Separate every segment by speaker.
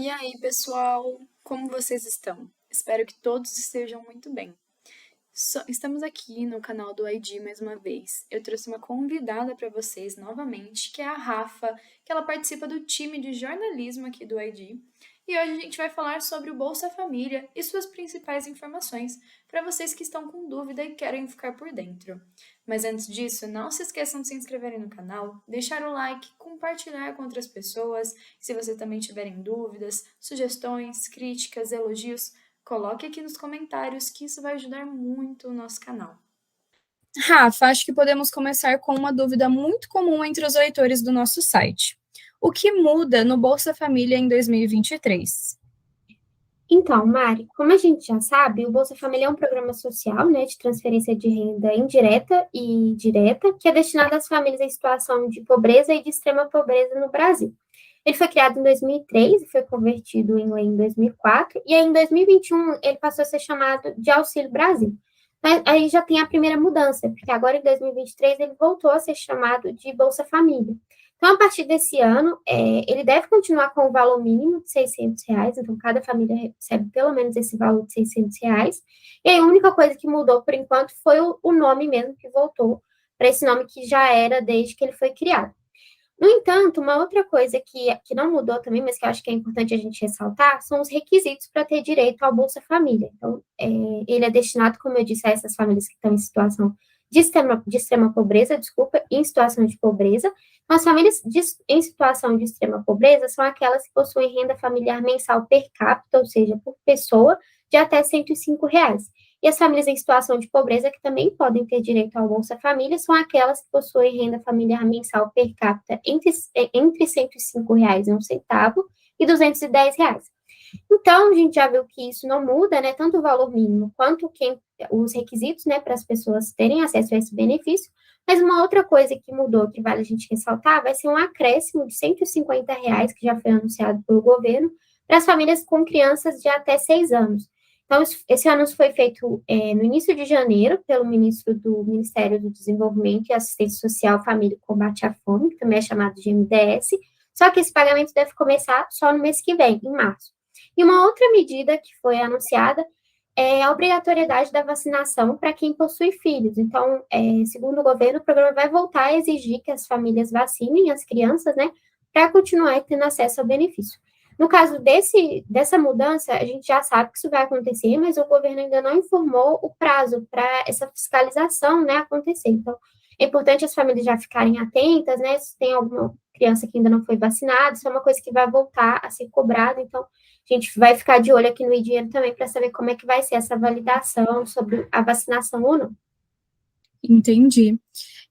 Speaker 1: E aí, pessoal, como vocês estão? Espero que todos estejam muito bem. Estamos aqui no canal do ID mais uma vez. Eu trouxe uma convidada para vocês novamente, que é a Rafa, que ela participa do time de jornalismo aqui do ID. E hoje a gente vai falar sobre o Bolsa Família e suas principais informações, para vocês que estão com dúvida e querem ficar por dentro. Mas antes disso, não se esqueçam de se inscreverem no canal, deixar o like, compartilhar com outras pessoas. Se você também tiverem dúvidas, sugestões, críticas, elogios, coloque aqui nos comentários que isso vai ajudar muito o nosso canal.
Speaker 2: Rafa, acho que podemos começar com uma dúvida muito comum entre os leitores do nosso site. O que muda no Bolsa Família em 2023?
Speaker 3: Então, Mari, como a gente já sabe, o Bolsa Família é um programa social, né, de transferência de renda indireta e direta, que é destinado às famílias em situação de pobreza e de extrema pobreza no Brasil. Ele foi criado em 2003 e foi convertido em lei em 2004, e aí em 2021 ele passou a ser chamado de Auxílio Brasil. Mas aí já tem a primeira mudança, porque agora em 2023 ele voltou a ser chamado de Bolsa Família. Então, a partir desse ano, ele deve continuar com o valor mínimo de R$ 600, então cada família recebe pelo menos esse valor de R$ 600. E aí, a única coisa que mudou por enquanto foi o nome mesmo, que voltou para esse nome que já era desde que ele foi criado. No entanto, uma outra coisa que não mudou também, mas que eu acho que é importante a gente ressaltar, são os requisitos para ter direito ao Bolsa Família. Então, ele é destinado, como eu disse, a essas famílias que estão em situação de extrema pobreza, desculpa, em situação de pobreza. Então, as famílias em situação de extrema pobreza são aquelas que possuem renda familiar mensal per capita, ou seja, por pessoa, de até R$ 105. E as famílias em situação de pobreza, que também podem ter direito ao Bolsa Família, são aquelas que possuem renda familiar mensal per capita entre R$ 105,01 e R$ 210. Então, a gente já viu que isso não muda, né? Tanto o valor mínimo quanto os requisitos, né, para as pessoas terem acesso a esse benefício. Mas uma outra coisa que mudou, que vale a gente ressaltar, vai ser um acréscimo de R$ 150, que já foi anunciado pelo governo, para as famílias com crianças de até 6 anos. Então, esse anúncio foi feito no início de janeiro pelo ministro do Ministério do Desenvolvimento e Assistência Social, Família e Combate à Fome, que também é chamado de MDS, só que esse pagamento deve começar só no mês que vem, em março. E uma outra medida que foi anunciada é a obrigatoriedade da vacinação para quem possui filhos. Então, segundo o governo, o programa vai voltar a exigir que as famílias vacinem as crianças, né, para continuar tendo acesso ao benefício. No caso dessa mudança, a gente já sabe que isso vai acontecer, mas o governo ainda não informou o prazo para essa fiscalização, né, acontecer. Então, é importante as famílias já ficarem atentas, né, se tem alguma criança que ainda não foi vacinada, isso é uma coisa que vai voltar a ser cobrada, então a gente vai ficar de olho aqui no iDinheiro também para saber como é que vai ser essa validação sobre a vacinação ou não.
Speaker 2: Entendi.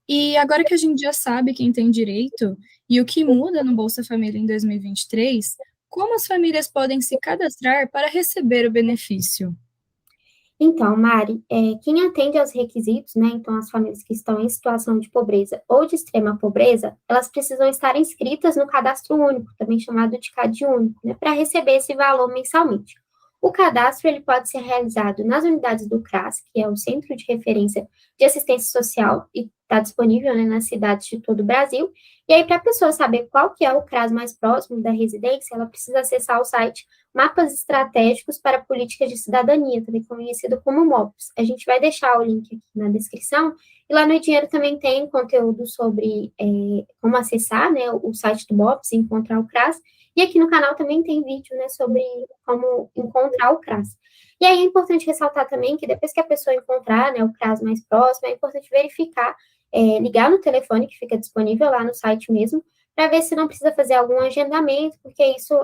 Speaker 2: E agora que a gente já sabe quem tem direito e o que muda no Bolsa Família em 2023, como as famílias podem se cadastrar para receber o benefício?
Speaker 3: Então, Mari, quem atende aos requisitos, né, então as famílias que estão em situação de pobreza ou de extrema pobreza, elas precisam estar inscritas no Cadastro Único, também chamado de CAD Único, né, para receber esse valor mensalmente. O cadastro ele pode ser realizado nas unidades do CRAS, que é o Centro de Referência de Assistência Social, e está disponível, né, nas cidades de todo o Brasil. E aí, para a pessoa saber qual que é o CRAS mais próximo da residência, ela precisa acessar o site Mapas Estratégicos para Políticas de Cidadania, também conhecido como MOPS. A gente vai deixar o link aqui na descrição, e lá no iDinheiro também tem conteúdo sobre como acessar, né, o site do MOPS e encontrar o CRAS, e aqui no canal também tem vídeo, né, sobre como encontrar o CRAS. E aí é importante ressaltar também que depois que a pessoa encontrar, né, o CRAS mais próximo, é importante verificar, ligar no telefone que fica disponível lá no site mesmo, para ver se não precisa fazer algum agendamento, porque isso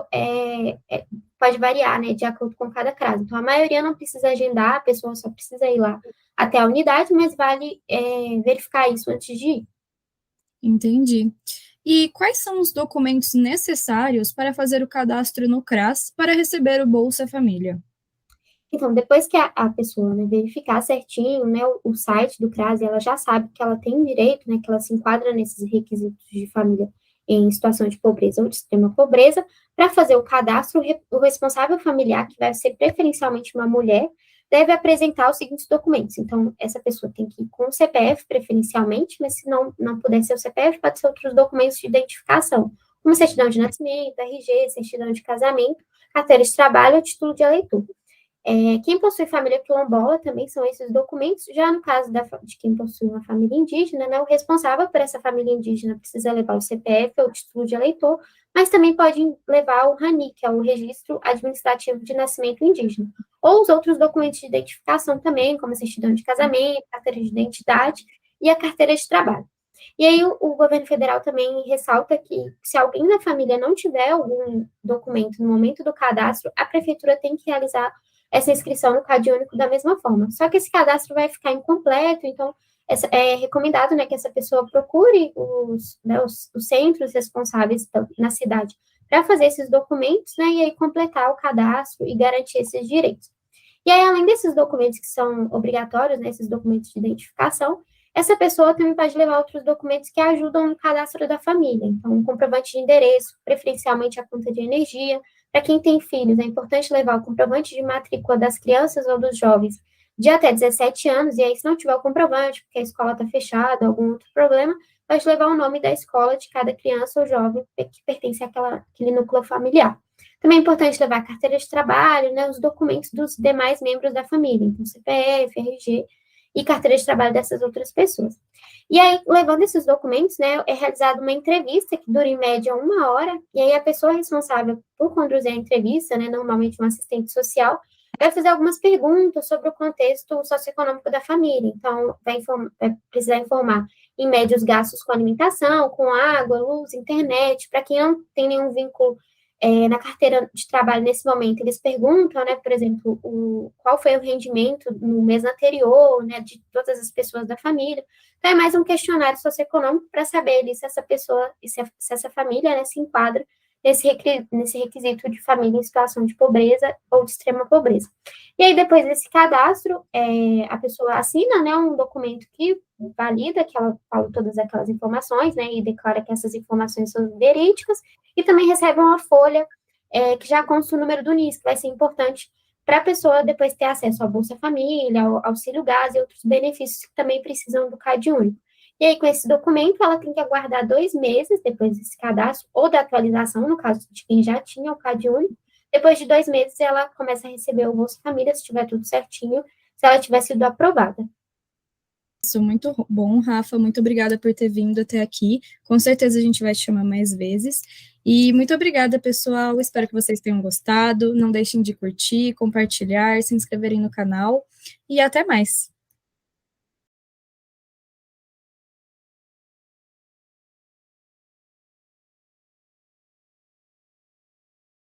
Speaker 3: pode variar, né, de acordo com cada CRAS. Então, a maioria não precisa agendar, a pessoa só precisa ir lá até a unidade, mas vale verificar isso antes de ir.
Speaker 2: Entendi. E quais são os documentos necessários para fazer o cadastro no CRAS para receber o Bolsa Família?
Speaker 3: Então, depois que a pessoa, né, verificar certinho, né, o site do CRAS, ela já sabe que ela tem direito, né, que ela se enquadra nesses requisitos de família em situação de pobreza ou de extrema pobreza, para fazer o cadastro, o responsável familiar, que vai ser preferencialmente uma mulher, deve apresentar os seguintes documentos. Então, essa pessoa tem que ir com o CPF, preferencialmente, mas se não puder ser o CPF, pode ser outros documentos de identificação, como certidão de nascimento, RG, certidão de casamento, carteira de trabalho ou título de eleitor. Quem possui família quilombola também são esses documentos. Já no caso de quem possui uma família indígena, né, o responsável por essa família indígena precisa levar o CPF ou o título de eleitor, mas também pode levar o RANI, que é o Registro Administrativo de Nascimento Indígena, ou os outros documentos de identificação também, como a certidão de casamento, carteira de identidade e a carteira de trabalho. E aí o governo federal também ressalta que se alguém da família não tiver algum documento no momento do cadastro, a prefeitura tem que realizar essa inscrição no Cade Único da mesma forma. Só que esse cadastro vai ficar incompleto, então é recomendado, né, que essa pessoa procure os centros responsáveis na cidade para fazer esses documentos, né, e aí completar o cadastro e garantir esses direitos. E aí, além desses documentos que são obrigatórios, né, esses documentos de identificação, essa pessoa também pode levar outros documentos que ajudam no cadastro da família. Então, um comprovante de endereço, preferencialmente a conta de energia. Para quem tem filhos, é importante levar o comprovante de matrícula das crianças ou dos jovens de até 17 anos, e aí, se não tiver o comprovante, porque a escola está fechada, algum outro problema, pode levar o nome da escola de cada criança ou jovem que pertence àquele núcleo familiar. Também é importante levar a carteira de trabalho, né, os documentos dos demais membros da família, então CPF, RG e carteira de trabalho dessas outras pessoas. E aí, levando esses documentos, né, é realizada uma entrevista que dura em média 1 hora, e aí a pessoa responsável por conduzir a entrevista, né, normalmente um assistente social, vai fazer algumas perguntas sobre o contexto socioeconômico da família. Então, vai precisar informar, em média, os gastos com alimentação, com água, luz, internet. Para quem não tem nenhum vínculo na carteira de trabalho nesse momento, eles perguntam, né, por exemplo, qual foi o rendimento no mês anterior, né, de todas as pessoas da família. Então, é mais um questionário socioeconômico para saber ali, se essa pessoa, se essa família, né, se enquadra nesse requisito de família em situação de pobreza ou de extrema pobreza. E aí, depois desse cadastro, a pessoa assina, né, um documento que valida que ela fala todas aquelas informações, né, e declara que essas informações são verídicas, e também recebe uma folha que já consta o número do NIS, que vai ser importante para a pessoa depois ter acesso à Bolsa Família, ao Auxílio Gás e outros benefícios que também precisam do Cade Único. E aí, com esse documento, ela tem que aguardar 2 meses depois desse cadastro, ou da atualização, no caso de quem já tinha o Cade Único. Depois de 2 meses, ela começa a receber o Bolsa Família, se tiver tudo certinho, se ela tiver sido aprovada.
Speaker 2: Isso, muito bom, Rafa. Muito obrigada por ter vindo até aqui. Com certeza a gente vai te chamar mais vezes. E muito obrigada, pessoal. Espero que vocês tenham gostado. Não deixem de curtir, compartilhar, se inscreverem no canal. E até mais.